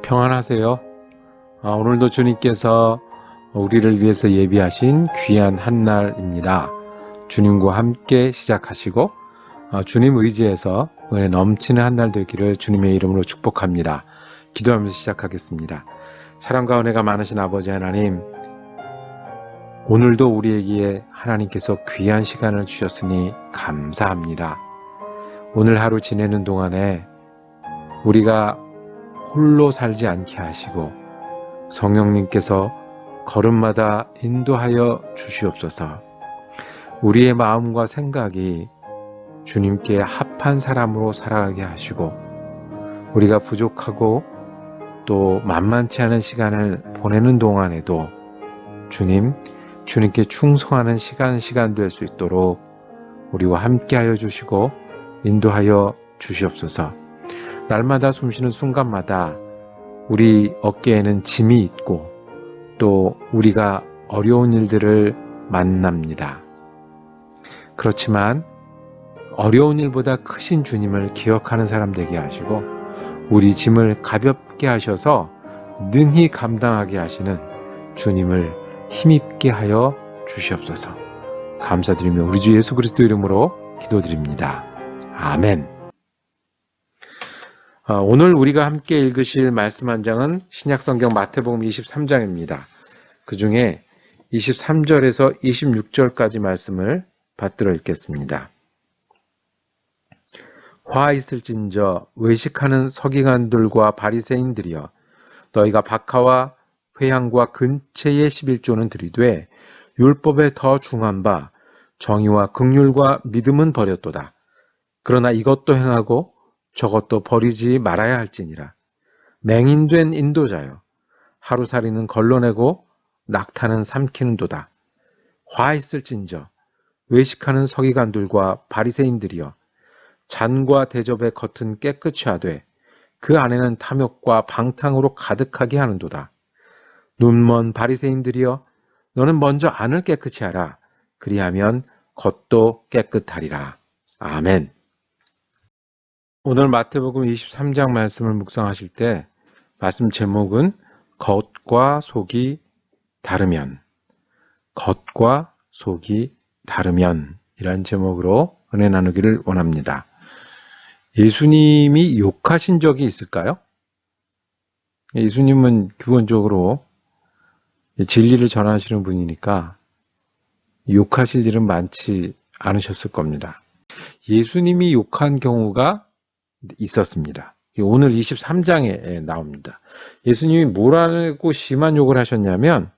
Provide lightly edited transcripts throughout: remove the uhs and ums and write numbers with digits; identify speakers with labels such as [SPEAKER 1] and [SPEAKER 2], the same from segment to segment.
[SPEAKER 1] 평안하세요. 오늘도 주님께서 우리를 위해서 예비하신 귀한 한날입니다. 주님과 함께 시작하시고 주님 의지에서 은혜 넘치는 한날 되기를 주님의 이름으로 축복합니다. 기도하면서 시작하겠습니다. 사랑과 은혜가 많으신 아버지 하나님, 오늘도 우리에게 하나님께서 귀한 시간을 주셨으니 감사합니다. 오늘 하루 지내는 동안에 우리가 홀로 살지 않게 하시고 성령님께서 걸음마다 인도하여 주시옵소서. 우리의 마음과 생각이 주님께 합한 사람으로 살아가게 하시고 우리가 부족하고 또 만만치 않은 시간을 보내는 동안에도 주님께 충성하는 시간 될 수 있도록 우리와 함께하여 주시고 인도하여 주시옵소서. 날마다 숨쉬는 순간마다 우리 어깨에는 짐이 있고 또 우리가 어려운 일들을 만납니다. 그렇지만 어려운 일보다 크신 주님을 기억하는 사람 되게 하시고 우리 짐을 가볍게 하셔서 능히 감당하게 하시는 주님을 힘있게 하여 주시옵소서. 감사드리며 우리 주 예수 그리스도 이름으로 기도드립니다. 아멘. 오늘 우리가 함께 읽으실 말씀 한 장은 신약성경 마태복음 23장입니다. 그 중에 23절에서 26절까지 말씀을 받들어 읽겠습니다. 화 있을진저 외식하는 서기관들과 바리새인들이여, 너희가 박하와 회향과 근체의 11조는 들이되 율법에 더 중한 바 정의와 긍휼과 믿음은 버렸도다. 그러나 이것도 행하고 저것도 버리지 말아야 할지니라. 맹인된 인도자여, 하루살이는 걸러내고 낙타는 삼키는도다. 화 있을진저 외식하는 서기관들과 바리새인들이여, 잔과 대접의 겉은 깨끗이 하되 그 안에는 탐욕과 방탕으로 가득하게 하는도다. 눈먼 바리새인들이여, 너는 먼저 안을 깨끗이 하라. 그리하면 겉도 깨끗하리라. 아멘. 오늘 마태복음 23장 말씀을 묵상하실 때 말씀 제목은 겉과 속이 다르면, 겉과 속이 다르면 이라는 제목으로 은혜 나누기를 원합니다. 예수님이 욕하신 적이 있을까요? 예수님은 기본적으로 진리를 전하시는 분이니까 욕하실 일은 많지 않으셨을 겁니다. 예수님이 욕한 경우가 있었습니다. 오늘 23장에 나옵니다. 예수님이 뭐라고 심한 욕을 하셨냐면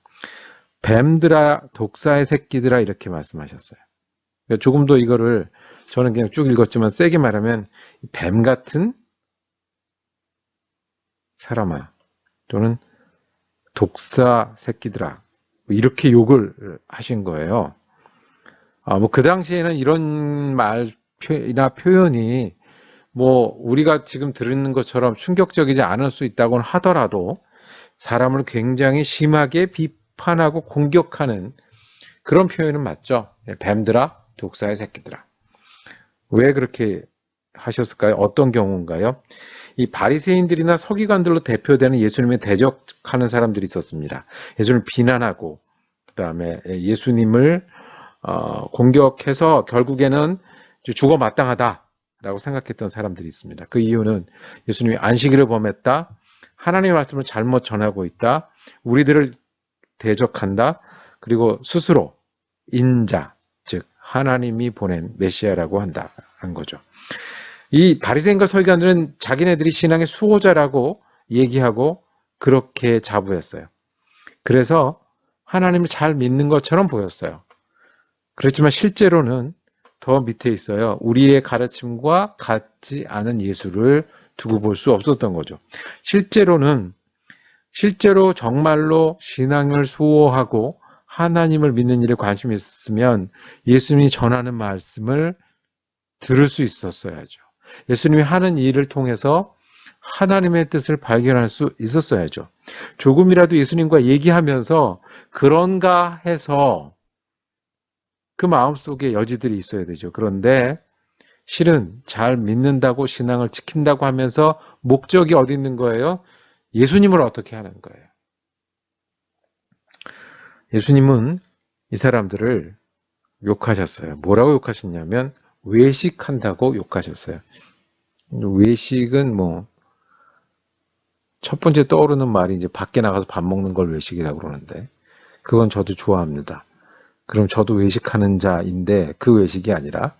[SPEAKER 1] 뱀들아, 독사의 새끼들아 이렇게 말씀하셨어요. 그러니까 조금 더 이거를 저는 그냥 쭉 읽었지만 세게 말하면 뱀 같은 사람아 또는 독사 새끼들아 이렇게 욕을 하신 거예요. 그 당시에는 이런 말이나 표현이 우리가 지금 들은 것처럼 충격적이지 않을 수 있다고는 하더라도 사람을 굉장히 심하게 비판하고 공격하는 그런 표현은 맞죠. 뱀들아, 독사의 새끼들아. 왜 그렇게 하셨을까요? 어떤 경우인가요? 이 바리새인들이나 서기관들로 대표되는 예수님에 대적하는 사람들이 있었습니다. 예수님을 비난하고 그다음에 예수님을 공격해서 결국에는 죽어 마땅하다라고 생각했던 사람들이 있습니다. 그 이유는 예수님이 안식일을 범했다, 하나님의 말씀을 잘못 전하고 있다, 우리들을 대적한다, 그리고 스스로 인자, 즉 하나님이 보낸 메시아라고 한다는 거죠. 이 바리새인과 서기관들은 자기네들이 신앙의 수호자라고 얘기하고 그렇게 자부했어요. 그래서 하나님을 잘 믿는 것처럼 보였어요. 그렇지만 실제로는 더 밑에 있어요. 우리의 가르침과 같지 않은 예수를 두고 볼 수 없었던 거죠. 실제로 정말로 신앙을 수호하고 하나님을 믿는 일에 관심이 있었으면 예수님이 전하는 말씀을 들을 수 있었어야죠. 예수님이 하는 일을 통해서 하나님의 뜻을 발견할 수 있었어야죠. 조금이라도 예수님과 얘기하면서 그런가 해서 그 마음속에 여지들이 있어야 되죠. 그런데 실은 잘 믿는다고 신앙을 지킨다고 하면서 목적이 어디 있는 거예요? 예수님을 어떻게 하는 거예요. 예수님은 이 사람들을 욕하셨어요. 뭐라고 욕하셨냐면 외식한다고 욕하셨어요. 외식은 뭐 첫 번째 떠오르는 말이 이제 밖에 나가서 밥 먹는 걸 외식이라고 그러는데 그건 저도 좋아합니다. 그럼 저도 외식하는 자인데 그 외식이 아니라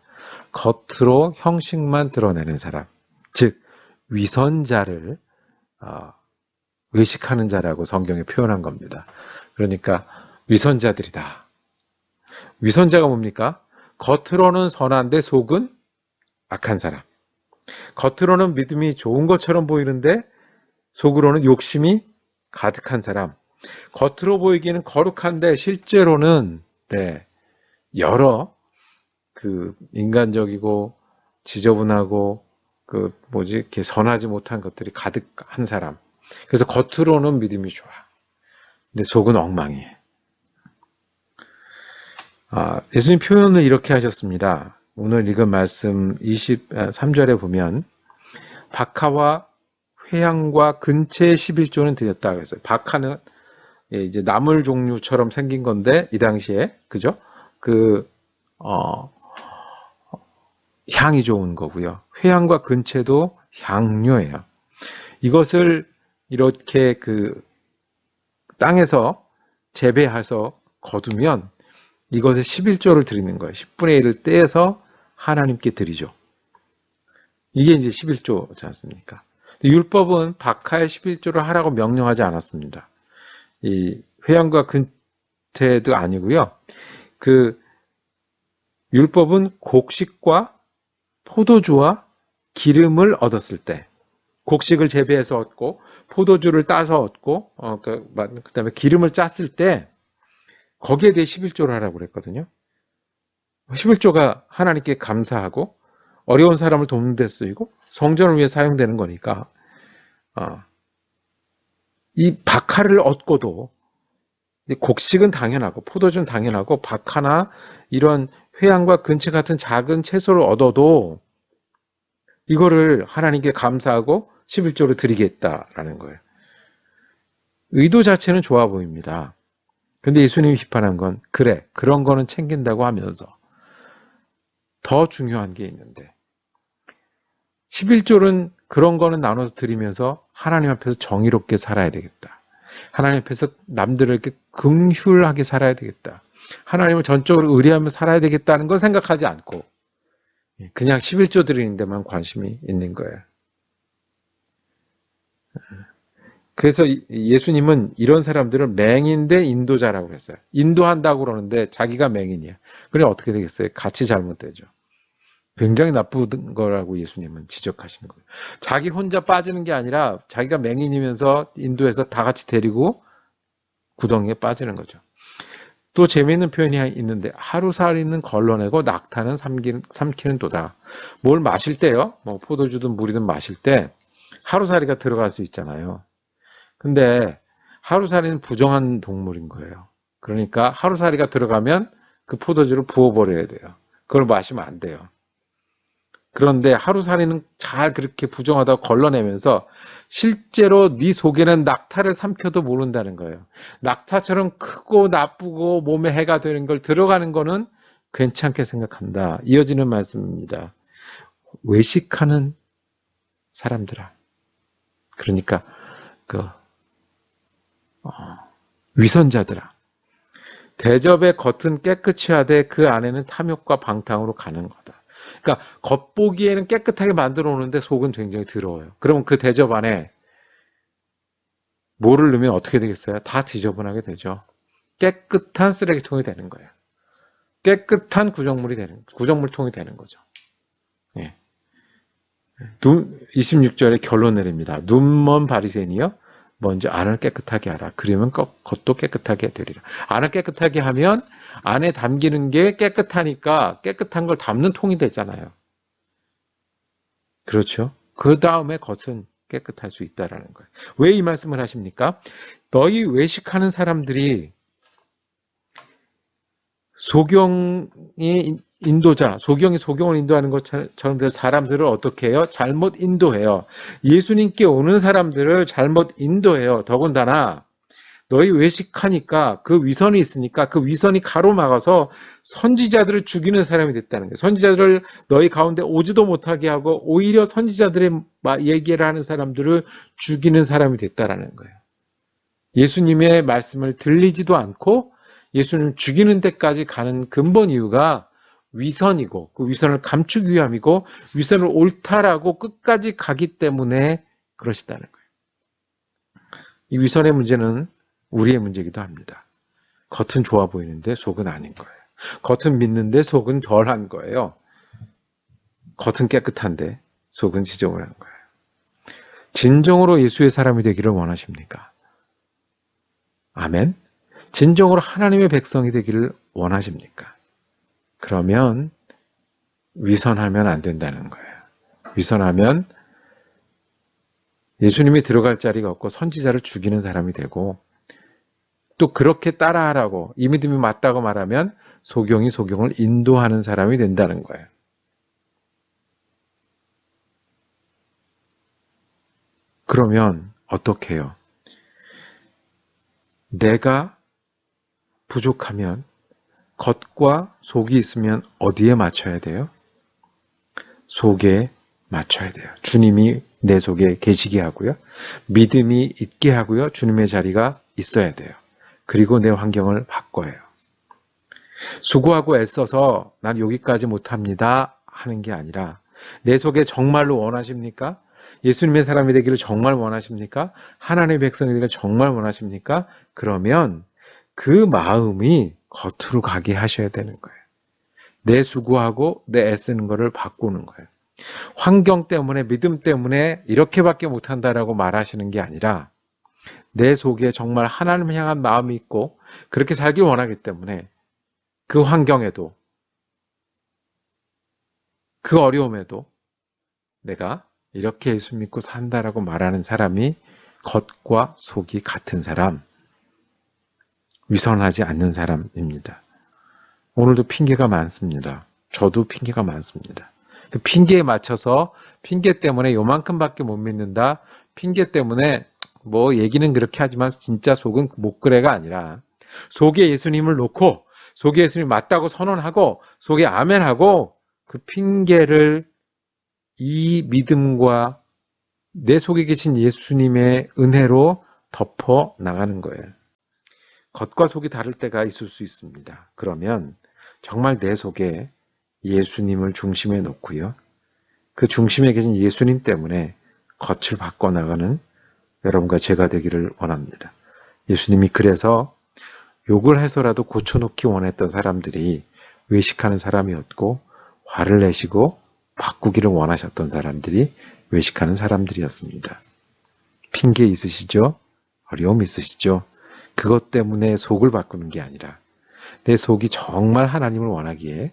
[SPEAKER 1] 겉으로 형식만 드러내는 사람, 즉 위선자를 외식하는 자라고 성경에 표현한 겁니다. 그러니까 위선자들이다. 위선자가 뭡니까? 겉으로는 선한데 속은 악한 사람. 겉으로는 믿음이 좋은 것처럼 보이는데 속으로는 욕심이 가득한 사람. 겉으로 보이기는 거룩한데 실제로는 여러 그 인간적이고 지저분하고 이렇게 선하지 못한 것들이 가득한 사람. 그래서 겉으로는 믿음이 좋아. 근데 속은 엉망이에요. 예수님 표현을 이렇게 하셨습니다. 오늘 읽은 말씀 23절에 보면 박하와 회향과 근채의 11조는 드렸다 그랬어요. 박하는 이제 나물 종류처럼 생긴 건데 이 당시에 그죠? 향이 좋은 거고요. 회향과 근채도 향료예요. 이것을 이렇게 땅에서 재배해서 거두면 이것의 11조를 드리는 거예요. 10분의 1을 떼서 하나님께 드리죠. 이게 이제 11조지 않습니까? 율법은 박하의 11조를 하라고 명령하지 않았습니다. 이 회향과 근태도 아니고요. 율법은 곡식과 포도주와 기름을 얻었을 때, 곡식을 재배해서 얻고 포도주를 따서 얻고 그다음에 기름을 짰을 때 거기에 대해 11조를 하라고 그랬거든요. 11조가 하나님께 감사하고 어려운 사람을 돕는 데 쓰이고 성전을 위해 사용되는 거니까 이 박하를 얻고도 곡식은 당연하고 포도주는 당연하고 박하나 이런 회향과 근채 같은 작은 채소를 얻어도 이거를 하나님께 감사하고 11조를 드리겠다라는 거예요. 의도 자체는 좋아 보입니다. 근데 예수님이 비판한 건 그래, 그런 거는 챙긴다고 하면서 더 중요한 게 있는데 11조는 그런 거는 나눠서 드리면서 하나님 앞에서 정의롭게 살아야 되겠다. 하나님 앞에서 남들에게 긍휼하게 살아야 되겠다. 하나님을 전적으로 의뢰하며 살아야 되겠다는 걸 생각하지 않고 그냥 11조 드리는 데만 관심이 있는 거예요. 그래서 예수님은 이런 사람들을 맹인 대 인도자라고 했어요. 인도한다고 그러는데 자기가 맹인이야. 그래 어떻게 되겠어요? 같이 잘못되죠. 굉장히 나쁜 거라고 예수님은 지적하시는 거예요. 자기 혼자 빠지는 게 아니라 자기가 맹인이면서 인도해서 다 같이 데리고 구덩이에 빠지는 거죠. 또 재미있는 표현이 있는데 하루살이는 걸러내고 낙타는 삼키는 도다. 뭘 마실 때요. 뭐 포도주든 물이든 마실 때 하루살이가 들어갈 수 있잖아요. 근데 하루살이는 부정한 동물인 거예요. 그러니까 하루살이가 들어가면 그 포도주를 부어버려야 돼요. 그걸 마시면 안 돼요. 그런데 하루살이는 잘 그렇게 부정하다고 걸러내면서 실제로 네 속에는 낙타를 삼켜도 모른다는 거예요. 낙타처럼 크고 나쁘고 몸에 해가 되는 걸 들어가는 거는 괜찮게 생각한다. 이어지는 말씀입니다. 외식하는 사람들아. 그러니까 위선자들아. 대접의 겉은 깨끗이 하되 그 안에는 탐욕과 방탕으로 가는 거다. 그러니까 겉보기에는 깨끗하게 만들어 오는데 속은 굉장히 더러워요. 그러면 그 대접 안에 뭐를 넣으면 어떻게 되겠어요? 다 지저분하게 되죠. 깨끗한 쓰레기통이 되는 거예요. 깨끗한 구정물통이 되는 거죠. 예. 26절에 결론 내립니다. 눈먼 바리새인이여 먼저 안을 깨끗하게 하라. 그러면 겉도 깨끗하게 되리라. 안을 깨끗하게 하면 안에 담기는 게 깨끗하니까 깨끗한 걸 담는 통이 되잖아요. 그렇죠? 그 다음에 겉은 깨끗할 수 있다라는 거예요. 왜 이 말씀을 하십니까? 너희 외식하는 사람들이 소경이 인도자, 소경이 소경을 인도하는 것처럼 사람들을 어떻게 해요? 잘못 인도해요. 예수님께 오는 사람들을 잘못 인도해요. 더군다나 너희 외식하니까 그 위선이 있으니까 그 위선이 가로막아서 선지자들을 죽이는 사람이 됐다는 거예요. 선지자들을 너희 가운데 오지도 못하게 하고 오히려 선지자들의 얘기를 하는 사람들을 죽이는 사람이 됐다라는 거예요. 예수님의 말씀을 들리지도 않고 예수님을 죽이는 데까지 가는 근본 이유가 위선이고 그 위선을 감추기 위함이고 위선을 옳다라고 끝까지 가기 때문에 그러시다는 거예요. 이 위선의 문제는 우리의 문제이기도 합니다. 겉은 좋아 보이는데 속은 아닌 거예요. 겉은 믿는데 속은 덜한 거예요. 겉은 깨끗한데 속은 지저분한 거예요. 진정으로 예수의 사람이 되기를 원하십니까? 아멘? 진정으로 하나님의 백성이 되기를 원하십니까? 그러면 위선하면 안 된다는 거예요. 위선하면 예수님이 들어갈 자리가 없고 선지자를 죽이는 사람이 되고 또 그렇게 따라하라고 이 믿음이 맞다고 말하면 소경이 소경을 인도하는 사람이 된다는 거예요. 그러면 어떻게 해요? 내가 부족하면 겉과 속이 있으면 어디에 맞춰야 돼요? 속에 맞춰야 돼요. 주님이 내 속에 계시게 하고요. 믿음이 있게 하고요. 주님의 자리가 있어야 돼요. 그리고 내 환경을 바꿔야 해요. 수고하고 애써서 난 여기까지 못합니다 하는 게 아니라 내 속에 정말로 원하십니까? 예수님의 사람이 되기를 정말 원하십니까? 하나님의 백성이 되기를 정말 원하십니까? 그러면 그 마음이 겉으로 가게 하셔야 되는 거예요. 내 수고하고 내 애쓰는 거를 바꾸는 거예요. 환경 때문에 믿음 때문에 이렇게밖에 못한다라고 말하시는 게 아니라 내 속에 정말 하나님을 향한 마음이 있고 그렇게 살길 원하기 때문에 그 환경에도 그 어려움에도 내가 이렇게 예수 믿고 산다라고 말하는 사람이 겉과 속이 같은 사람, 위선하지 않는 사람입니다. 오늘도 핑계가 많습니다. 저도 핑계가 많습니다. 그 핑계에 맞춰서 핑계 때문에 요만큼밖에 못 믿는다. 핑계 때문에 뭐 얘기는 그렇게 하지만 진짜 속은 못 그래가 아니라 속에 예수님을 놓고 속에 예수님 맞다고 선언하고 속에 아멘하고 그 핑계를 이 믿음과 내 속에 계신 예수님의 은혜로 덮어 나가는 거예요. 겉과 속이 다를 때가 있을 수 있습니다. 그러면 정말 내 속에 예수님을 중심에 놓고요. 그 중심에 계신 예수님 때문에 겉을 바꿔나가는 여러분과 제가 되기를 원합니다. 예수님이 그래서 욕을 해서라도 고쳐놓기 원했던 사람들이 외식하는 사람이었고 화를 내시고 바꾸기를 원하셨던 사람들이 외식하는 사람들이었습니다. 핑계 있으시죠? 어려움 있으시죠? 그것 때문에 속을 바꾸는 게 아니라 내 속이 정말 하나님을 원하기에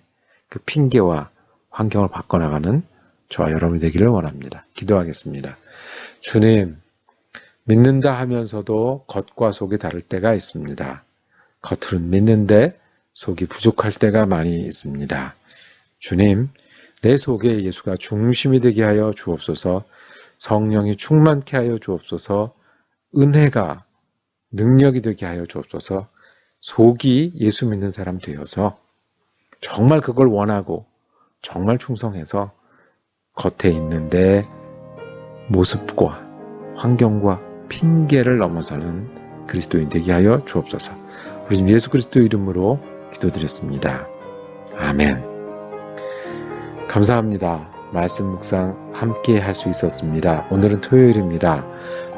[SPEAKER 1] 그 핑계와 환경을 바꿔나가는 저와 여러분이 되기를 원합니다. 기도하겠습니다. 주님, 믿는다 하면서도 겉과 속이 다를 때가 있습니다. 겉으로는 믿는데 속이 부족할 때가 많이 있습니다. 주님, 내 속에 예수가 중심이 되게 하여 주옵소서. 성령이 충만케 하여 주옵소서. 은혜가 능력이 되게 하여 주옵소서. 속이 예수 믿는 사람 되어서 정말 그걸 원하고 정말 충성해서 겉에 있는데 모습과 환경과 핑계를 넘어서는 그리스도인 되게 하여 주옵소서. 우리 주님 예수 그리스도 이름으로 기도드렸습니다. 아멘. 감사합니다. 말씀 묵상 함께 할 수 있었습니다. 오늘은 토요일입니다.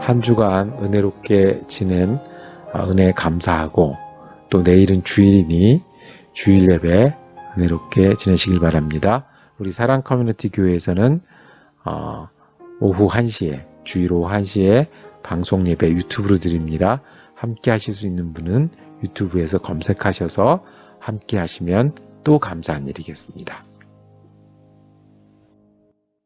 [SPEAKER 1] 한 주간 은혜롭게 지낸 은혜에 감사하고 또 내일은 주일이니 주일 예배 은혜롭게 지내시길 바랍니다. 우리 사랑 커뮤니티 교회에서는 오후 1시에 주일 오후 1시에 방송 예배 유튜브로 드립니다. 함께 하실 수 있는 분은 유튜브에서 검색하셔서 함께 하시면 또 감사한 일이겠습니다.